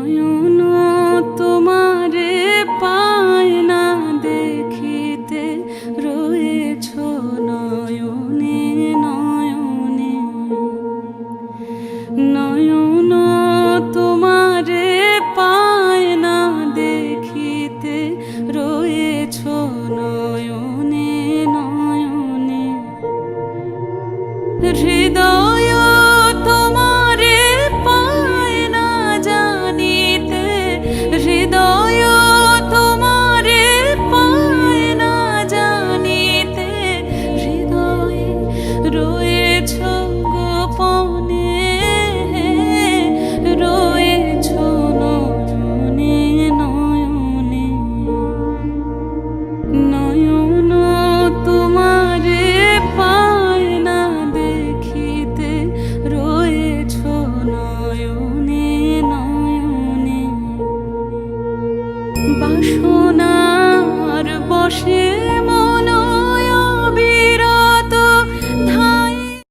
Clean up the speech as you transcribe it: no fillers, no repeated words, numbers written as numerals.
নয়ন তোমারে পায় না দেখিতে, রয়েছ নয়নে নয়নে। নয়ন তোমারে পায় না দেখিতে, রয়েছ নয়নে নয়নে। হৃদয় তোমারে পায় না জানিতে, হৃদয় তোমারে পায় না জানিতে, হৃদয়ে রয়েছ গোপনে, রয়েছ নয়নে নয়নে। নয়ন তোমারে পায় না দেখিতে, রয়েছ নয়নে নয়নে। বাসনার বশে